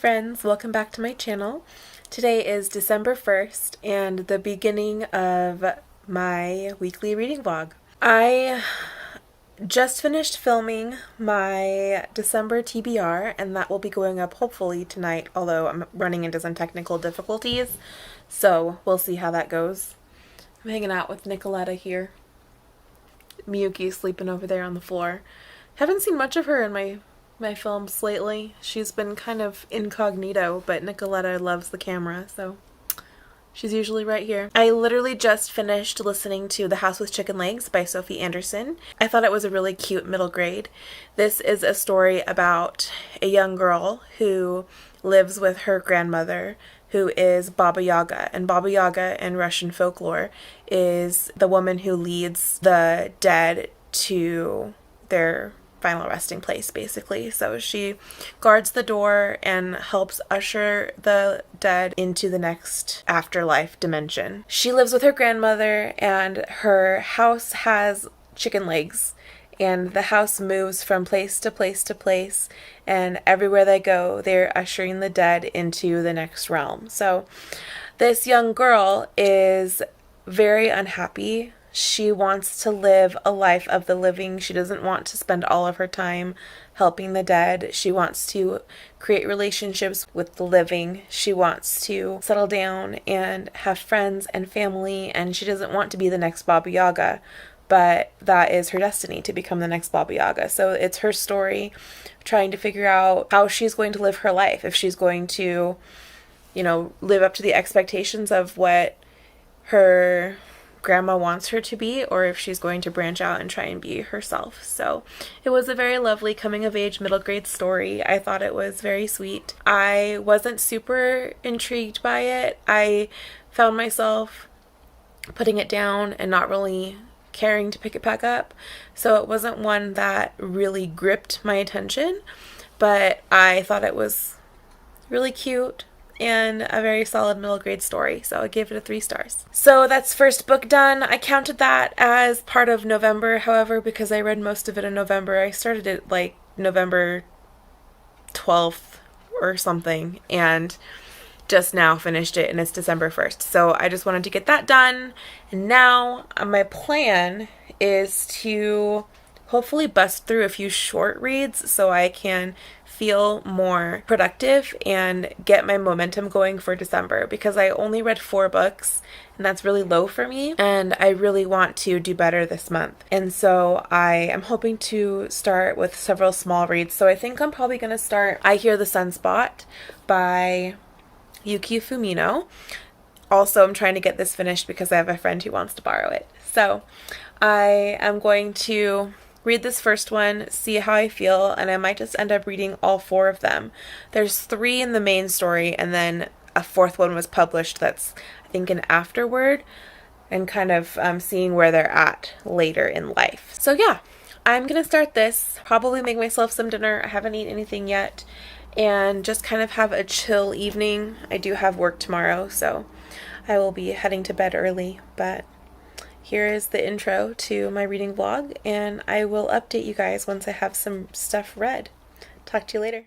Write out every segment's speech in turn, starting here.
friends, welcome back to my channel. Today is December 1st and the beginning of my weekly reading vlog. I just finished filming my December TBR and that will be going up hopefully tonight, although I'm running into some technical difficulties, so we'll see how that goes. I'm hanging out with Nicoletta here. Miyuki's sleeping over there on the floor. Haven't seen much of her in my films lately. She's been kind of incognito, but Nicoletta loves the camera, so she's usually right here. I literally just finished listening to The House with Chicken Legs by Sophie Anderson. I thought it was a really cute middle grade. This is a story about a young girl who lives with her grandmother, who is Baba Yaga. And Baba Yaga in Russian folklore is the woman who leads the dead to their final resting place, basically. So she guards the door and helps usher the dead into the next afterlife dimension. She lives with her grandmother and her house has chicken legs, and the house moves from place to place to place, and everywhere they go they're ushering the dead into the next realm. So this young girl is very unhappy. She wants to live a life of the living. She doesn't want to spend all of her time helping the dead. She wants to create relationships with the living. She wants to settle down and have friends and family, and she doesn't want to be the next Baba Yaga, but that is her destiny, to become the next Baba Yaga. So it's her story trying to figure out how she's going to live her life, if she's going to, live up to the expectations of what her grandma wants her to be, or if she's going to branch out and try and be herself. So it was a very lovely coming of age middle grade story. I thought it was very sweet. I wasn't super intrigued by it. I found myself putting it down and not really caring to pick it back up. So it wasn't one that really gripped my attention, but I thought it was really cute and a very solid middle grade story, so I gave it a 3 stars. So that's first book done. I counted that as part of November, however, because I read most of it in November. I started it like November 12th or something, and just now finished it, and it's December 1st. So I just wanted to get that done, and now my plan is to hopefully bust through a few short reads so I can feel more productive and get my momentum going for December, because I only read 4 books and that's really low for me, and I really want to do better this month. And so I am hoping to start with several small reads. So I think I'm probably going to start I Hear the Sunspot by Yuki Fumino. Also, I'm trying to get this finished because I have a friend who wants to borrow it. So I am going to read this first one, see how I feel, and I might just end up reading all 4 of them. There's 3 in the main story, and then a 4th one was published that's, I think, an afterword, and kind of seeing where they're at later in life. So yeah, I'm gonna start this, probably make myself some dinner. I haven't eaten anything yet, and just kind of have a chill evening. I do have work tomorrow, so I will be heading to bed early, but here is the intro to my reading vlog, and I will update you guys once I have some stuff read. Talk to you later.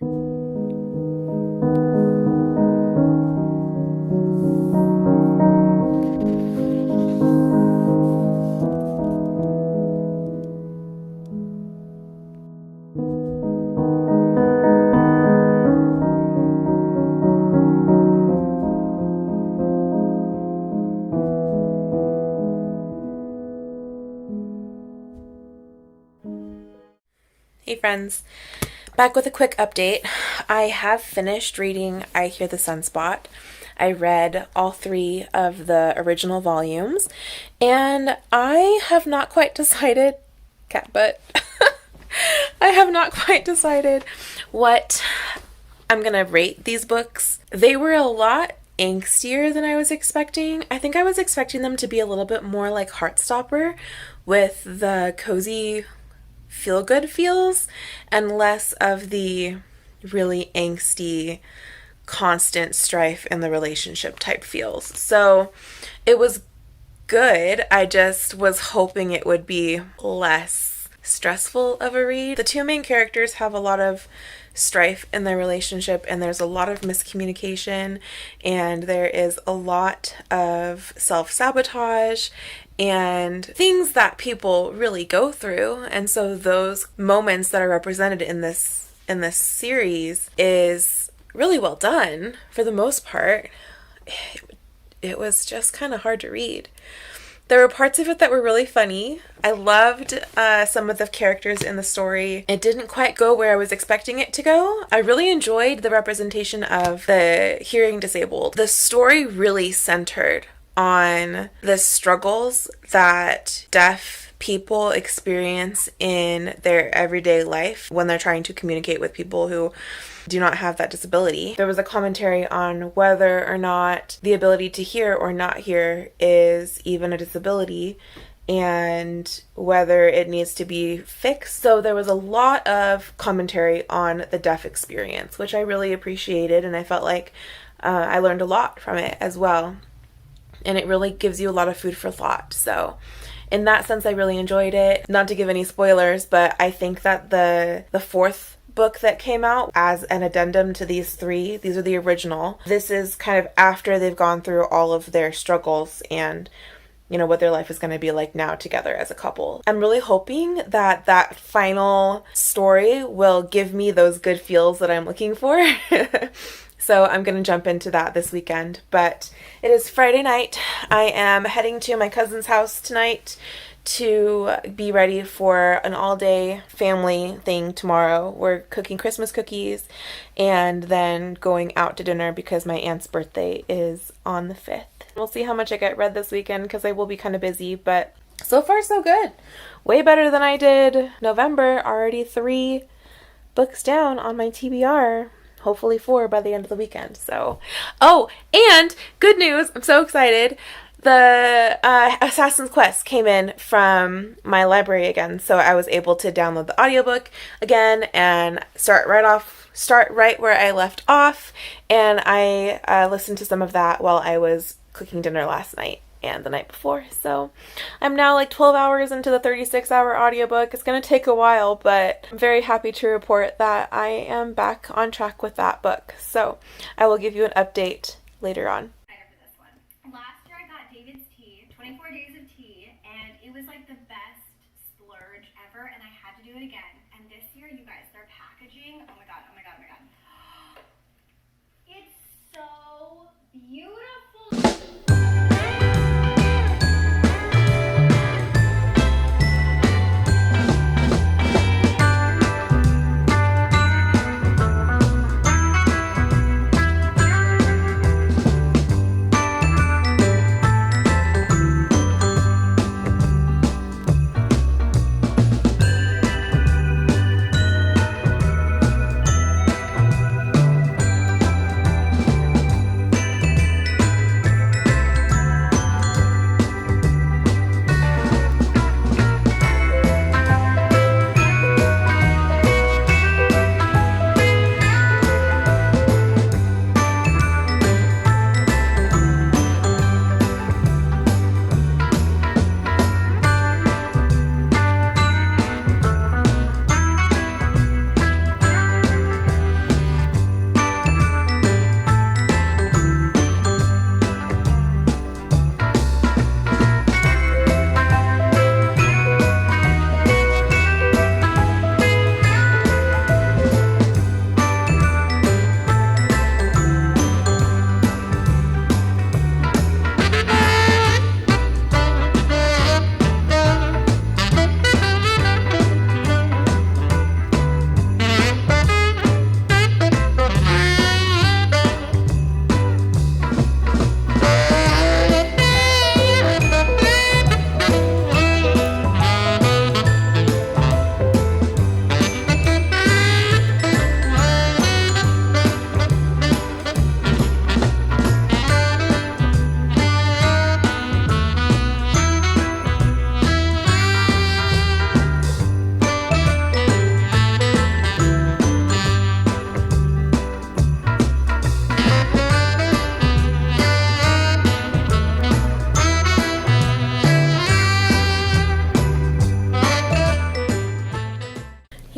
Hey friends, back with a quick update. I have finished reading I Hear the Sunspot. I read all 3 of the original volumes, and I have not quite decided, cat butt, I have not quite decided what I'm gonna rate these books. They were a lot angstier than I was expecting. I think I was expecting them to be a little bit more like Heartstopper, with the cozy feel-good feels and less of the really angsty constant strife in the relationship type feels. So it was good. I just was hoping it would be less stressful of a read. The two main characters have a lot of strife in their relationship, and there's a lot of miscommunication, and there is a lot of self-sabotage and things that people really go through. And so those moments that are represented in this series is really well done for the most part. It was just kind of hard to read. There were parts of it that were really funny. I loved some of the characters in the story. It didn't quite go where I was expecting it to go. I really enjoyed the representation of the hearing disabled. The story really centered on the struggles that deaf people experience in their everyday life when they're trying to communicate with people who do not have that disability. There was a commentary on whether or not the ability to hear or not hear is even a disability and whether it needs to be fixed. So there was a lot of commentary on the deaf experience, which I really appreciated, and I felt like I learned a lot from it as well. And it really gives you a lot of food for thought. So in that sense, I really enjoyed it. Not to give any spoilers, but I think that the fourth book that came out as an addendum to these three, these are the original. This is kind of after they've gone through all of their struggles and, you know, what their life is going to be like now together as a couple. I'm really hoping that that final story will give me those good feels that I'm looking for. So I'm going to jump into that this weekend. But it is Friday night. I am heading to my cousin's house tonight to be ready for an all-day family thing tomorrow. We're cooking Christmas cookies and then going out to dinner because my aunt's birthday is on the 5th. We'll see how much I get read this weekend because I will be kind of busy, but so far so good. Way better than I did November. Already 3 books down on my TBR. Hopefully 4 by the end of the weekend. So, oh, and good news. I'm so excited. The Assassin's Quest came in from my library again, so I was able to download the audiobook again and start right where I left off, and I listened to some of that while I was cooking dinner last night and the night before. So I'm now like 12 hours into the 36-hour audiobook. It's going to take a while, but I'm very happy to report that I am back on track with that book. So I will give you an update later on. 24 days of tea, and it was like the best splurge ever, and I had to do it again. And this year, you guys, their packaging, oh my god, oh my god, oh my god. It's so beautiful.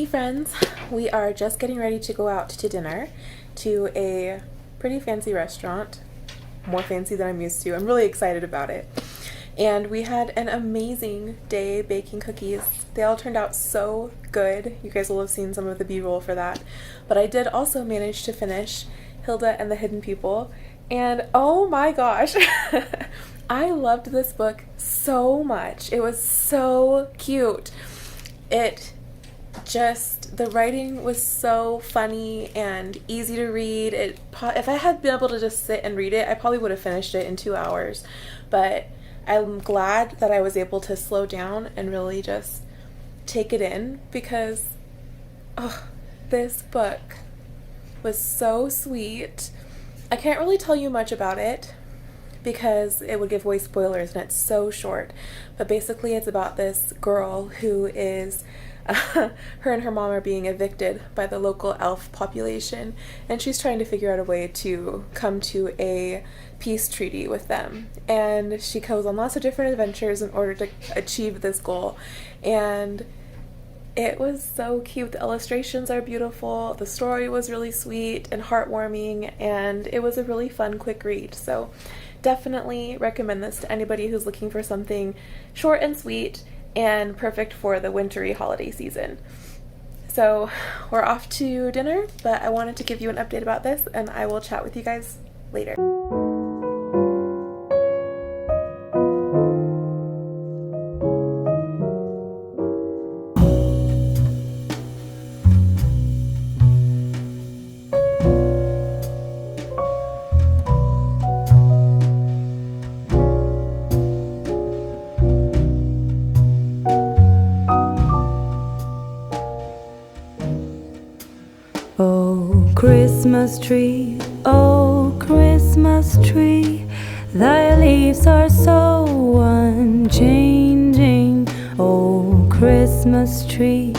friends, we are just getting ready to go out to dinner to a pretty fancy restaurant, more fancy than I'm used to. I'm really excited about it. And we had an amazing day baking cookies. They all turned out so good. You guys will have seen some of the B-roll for that. But I did also manage to finish Hilda and the Hidden People. And oh my gosh, I loved this book so much. It was so cute. The writing was so funny and easy to read. If I had been able to just sit and read it, I probably would have finished it in 2 hours. But I'm glad that I was able to slow down and really just take it in, because this book was so sweet. I can't really tell you much about it because it would give away spoilers, and it's so short. But basically it's about this girl who is her and her mom are being evicted by the local elf population, and she's trying to figure out a way to come to a peace treaty with them. And she goes on lots of different adventures in order to achieve this goal. And it was so cute. The illustrations are beautiful. The story was really sweet and heartwarming, and it was a really fun, quick read. So definitely recommend this to anybody who's looking for something short and sweet and perfect for the wintry holiday season. So we're off to dinner, but I wanted to give you an update about this, and I will chat with you guys later. Oh, Christmas tree, oh, Christmas tree, thy leaves are so unchanging. Oh, Christmas tree,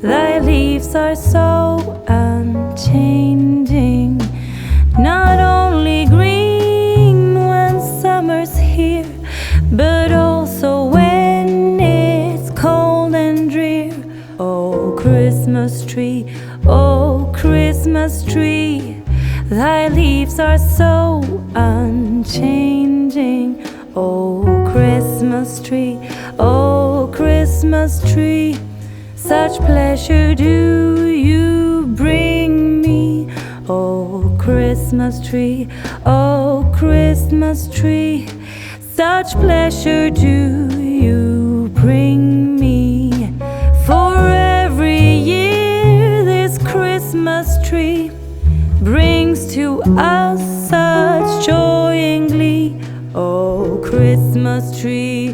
thy leaves are so unchanging. Not only green when summer's here, but also when it's cold and drear. Oh, Christmas tree, thy leaves are so unchanging. Oh, Christmas tree, such pleasure do you bring me. Oh, Christmas tree, such pleasure do you bring me. For every year this Christmas tree brings to us such joy and glee. Oh, Christmas tree,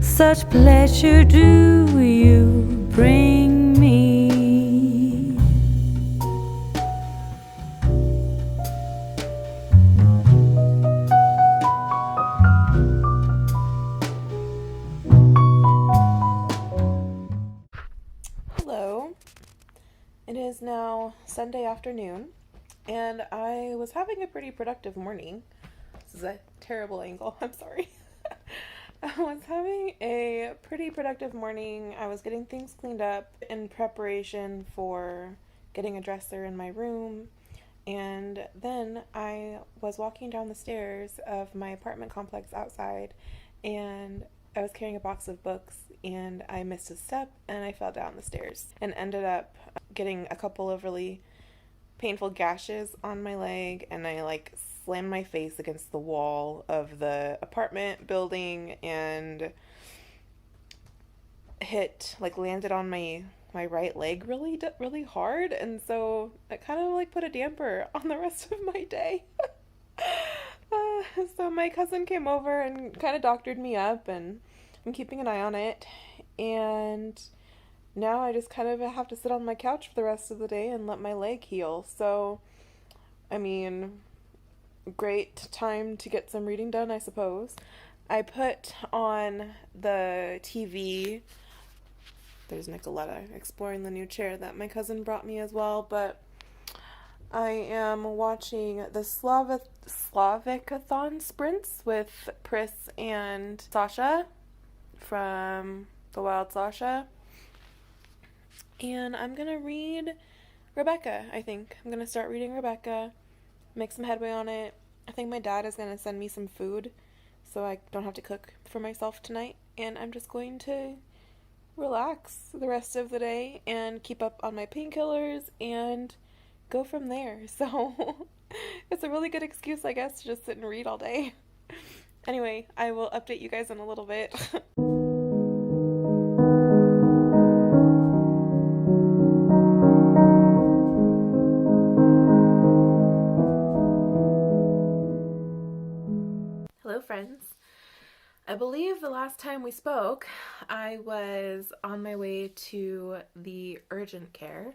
such pleasure do you bring me. Hello. It is now Sunday afternoon, and I was having a pretty productive morning. This is a terrible angle, I'm sorry. I was having a pretty productive morning. I was getting things cleaned up in preparation for getting a dresser in my room, and then I was walking down the stairs of my apartment complex outside, and I was carrying a box of books, and I missed a step and I fell down the stairs and ended up getting a couple of really painful gashes on my leg, and I slammed my face against the wall of the apartment building and landed on my right leg really hard, and so it kind of put a damper on the rest of my day. So my cousin came over and kind of doctored me up, and I'm keeping an eye on it, and now I just kind of have to sit on my couch for the rest of the day and let my leg heal. So, I mean, great time to get some reading done, I suppose. I put on the TV, there's Nicoletta exploring the new chair that my cousin brought me as well, but I am watching the Slavikathon sprints with Pris and Sasha. from The Wild Sasha. And I'm gonna read Rebecca, I think. I'm gonna start reading Rebecca, make some headway on it. I think my dad is gonna send me some food so I don't have to cook for myself tonight. And I'm just going to relax the rest of the day and keep up on my painkillers and go from there. So it's a really good excuse, I guess, to just sit and read all day. Anyway, I will update you guys in a little bit. Hello, friends. I believe the last time we spoke, I was on my way to the urgent care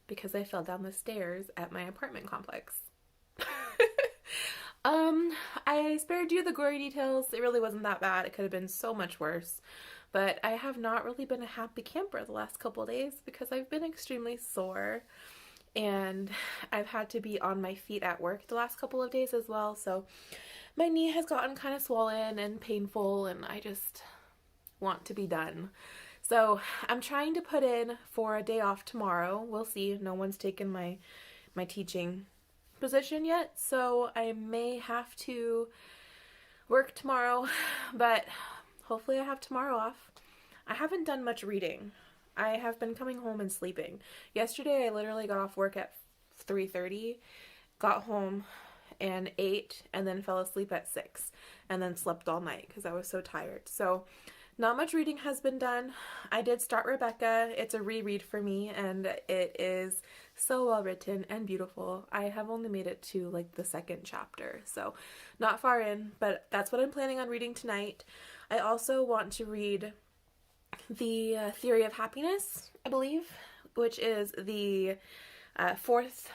because I fell down the stairs at my apartment complex. I spared you the gory details. It really wasn't that bad. It could have been so much worse. But I have not really been a happy camper the last couple days because I've been extremely sore. And I've had to be on my feet at work the last couple of days as well. So my knee has gotten kind of swollen and painful, and I just want to be done. So I'm trying to put in for a day off tomorrow. We'll see. No one's taken my teaching position yet, so I may have to work tomorrow, but hopefully I have tomorrow off. I haven't done much reading. I have been coming home and sleeping. Yesterday I literally got off work at 3:30, got home and ate, and then fell asleep at 6, and then slept all night because I was so tired. So not much reading has been done. I did start Rebecca. It's a reread for me, and it is so well written and beautiful. I have only made it to like the second chapter, so not far in, but that's what I'm planning on reading tonight. I also want to read The Theory of Happiness, I believe, which is the fourth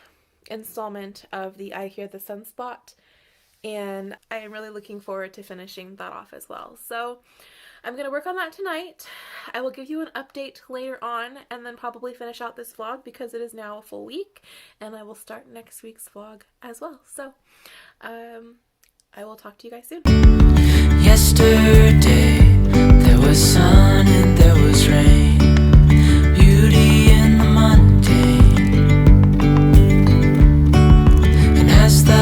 installment of the I Hear the Sunspot, and I am really looking forward to finishing that off as well. So I'm going to work on that tonight. I will give you an update later on and then probably finish out this vlog because it is now a full week, and I will start next week's vlog as well. So I will talk to you guys soon. Yesterday there was sun and there was rain, beauty in the mundane, and as the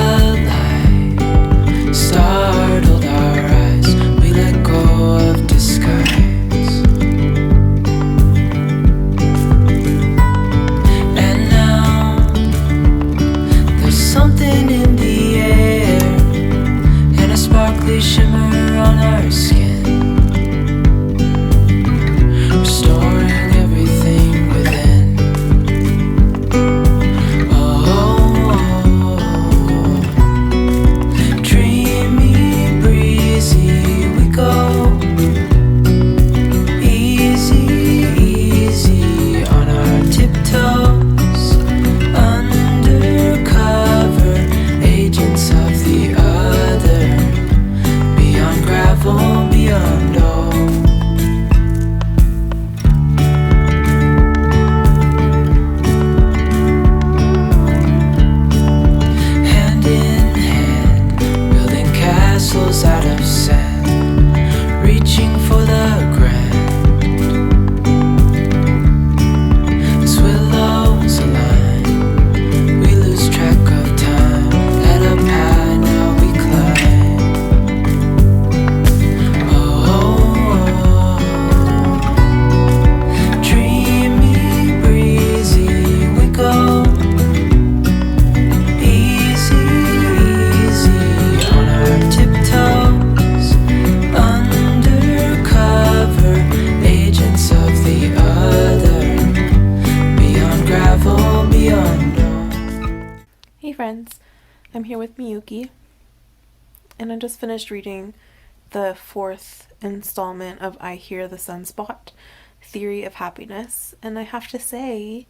light startled our eyes, we let go of disguise. And now there's something in the air and a sparkly shimmer on our skin, restoring everything within. Oh, dreamy, breezy, we go. Easy, easy on our tiptoes, undercover agents of the other, beyond gravel, beyond all. Hand in hand, building castles out of sand, reaching for the grand. As willows align, we lose track of time. Head up high, now we climb. Oh, dreamy, breezy, we go. Easy, easy on our tiptoes, undercover agents of the other, beyond gravel, beyond all. Hey friends, I'm here with Miyuki, and I just finished reading the fourth installment of I Hear the Sunspot, Theory of Happiness, and I have to say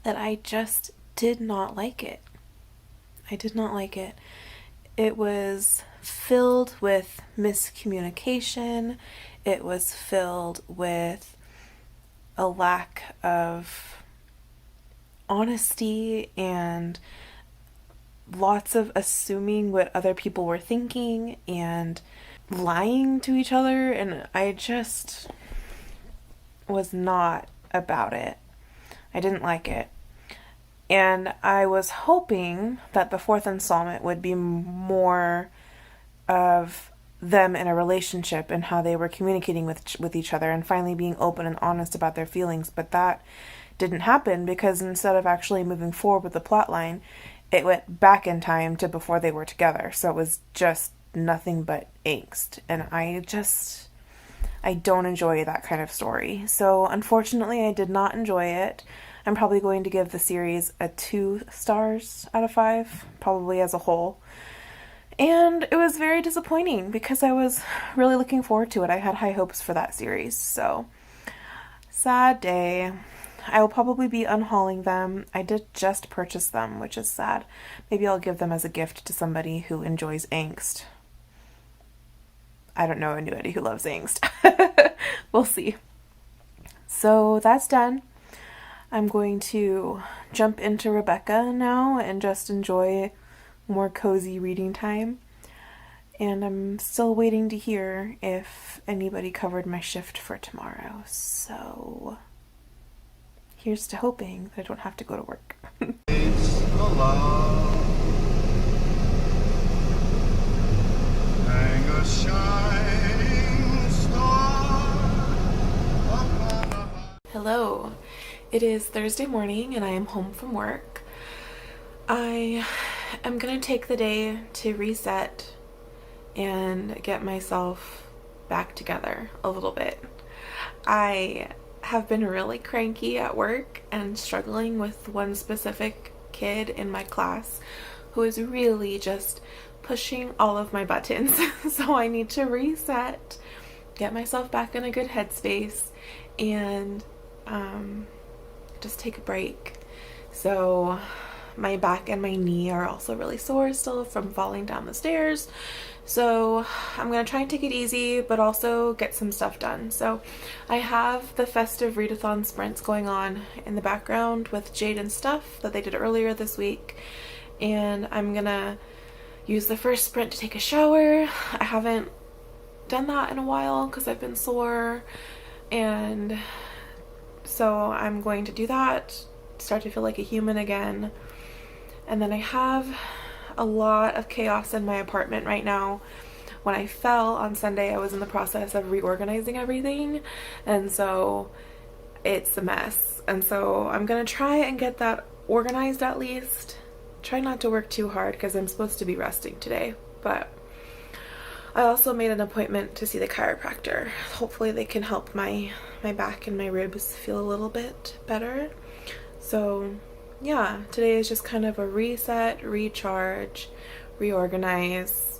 that I just did not like it. I did not like it. It was filled with miscommunication. It was filled with a lack of honesty and lots of assuming what other people were thinking, and lying to each other, and I just was not about it. I didn't like it. And I was hoping that the fourth installment would be more of them in a relationship and how they were communicating with each other and finally being open and honest about their feelings. But that didn't happen because instead of actually moving forward with the plot line, it went back in time to before they were together. So it was just nothing but angst. And I don't enjoy that kind of story. So unfortunately, I did not enjoy it. I'm probably going to give the series a 2 stars out of 5, probably as a whole. And it was very disappointing because I was really looking forward to it. I had high hopes for that series. So, sad day. I will probably be unhauling them. I did just purchase them, which is sad. Maybe I'll give them as a gift to somebody who enjoys angst. I don't know anybody who loves angst. We'll see. So that's done. I'm going to jump into Rebecca now and just enjoy more cozy reading time. And I'm still waiting to hear if anybody covered my shift for tomorrow. So here's to hoping that I don't have to go to work. It's the love. Hang a shining star upon the high. Hello. It is Thursday morning and I am home from work. I am going to take the day to reset and get myself back together a little bit. I have been really cranky at work and struggling with one specific kid in my class who is really just pushing all of my buttons. So I need to reset, get myself back in a good headspace, and just take a break. So my back and my knee are also really sore still from falling down the stairs. So I'm going to try and take it easy, but also get some stuff done. So I have the festive readathon sprints going on in the background with Jade and Stuff that they did earlier this week. And I'm going to use the first sprint to take a shower. I haven't done that in a while because I've been sore. And so I'm going to do that, start to feel like a human again. And then I have a lot of chaos in my apartment right now. When I fell on Sunday, I was in the process of reorganizing everything, and so it's a mess. And so I'm gonna try and get that organized at least. Try not to work too hard because I'm supposed to be resting today. But I also made an appointment to see the chiropractor. Hopefully they can help my back and my ribs feel a little bit better. So yeah, today is just kind of a reset, recharge, reorganize,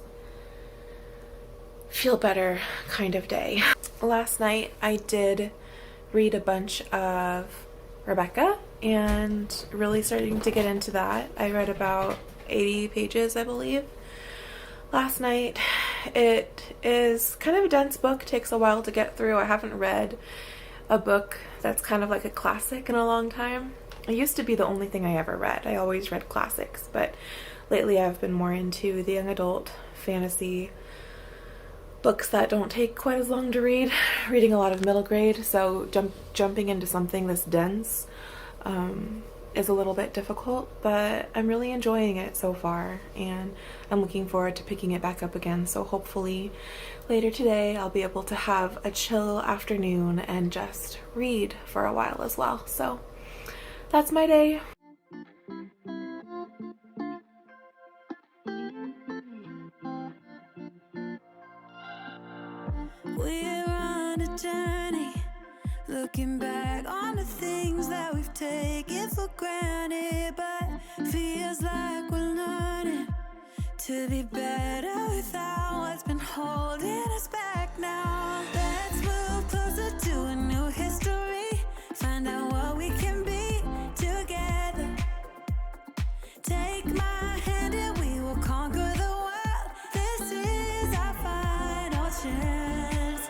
feel better kind of day. Last night I did read a bunch of Rebecca and really starting to get into that. I read about 80 pages, I believe, last night. It is kind of a dense book, takes a while to get through. I haven't read a book that's kind of like a classic in a long time. It used to be the only thing I ever read. I always read classics, but lately I've been more into the young adult fantasy books that don't take quite as long to read, reading a lot of middle grade, so jumping into something this dense is a little bit difficult, but I'm really enjoying it so far, and I'm looking forward to picking it back up again. So hopefully later today I'll be able to have a chill afternoon and just read for a while as well. So that's my day. We're on a journey, looking back on the things that we've taken for granted, but feels like we're learning to be better without what's been holding us back now. Let's move closer to a new history, find out what we can be together. Take my hand and we will conquer the world. This is our final chance,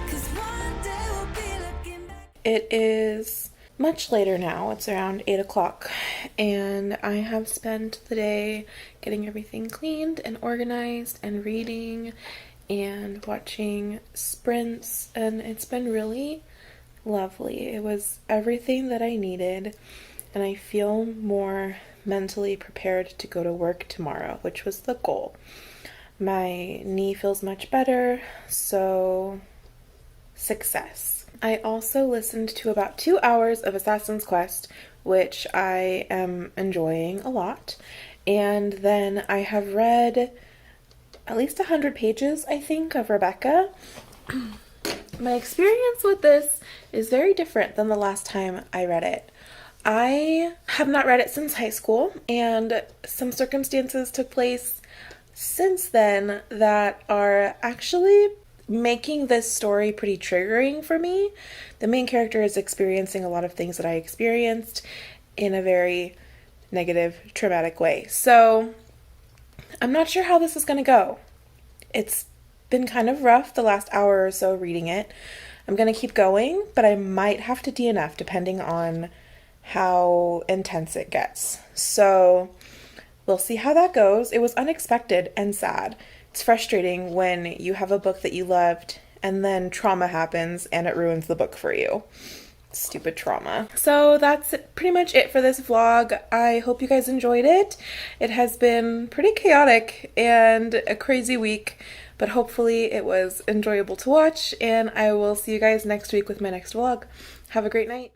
'cause one day we'll be looking back. It is much later now. It's around 8 o'clock and I have spent the day getting everything cleaned and organized and reading and watching sprints, and it's been really lovely. It was everything that I needed, and I feel more mentally prepared to go to work tomorrow, which was the goal. My knee feels much better, so success. I also listened to about 2 hours of Assassin's Quest, which I am enjoying a lot. And then I have read at least 100 pages, I think, of Rebecca. My experience with this is very different than the last time I read it. I have not read it since high school, and some circumstances took place since then that are actually making this story pretty triggering for me. The main character is experiencing a lot of things that I experienced in a very negative, traumatic way. So I'm not sure how this is going to go. It's been kind of rough the last hour or so reading it. I'm going to keep going, but I might have to DNF depending on how intense it gets. So we'll see how that goes. It was unexpected and sad. It's frustrating when you have a book that you loved and then trauma happens and it ruins the book for you. Stupid trauma. So that's pretty much it for this vlog. I hope you guys enjoyed it. It has been pretty chaotic and a crazy week, but hopefully it was enjoyable to watch, and I will see you guys next week with my next vlog. Have a great night.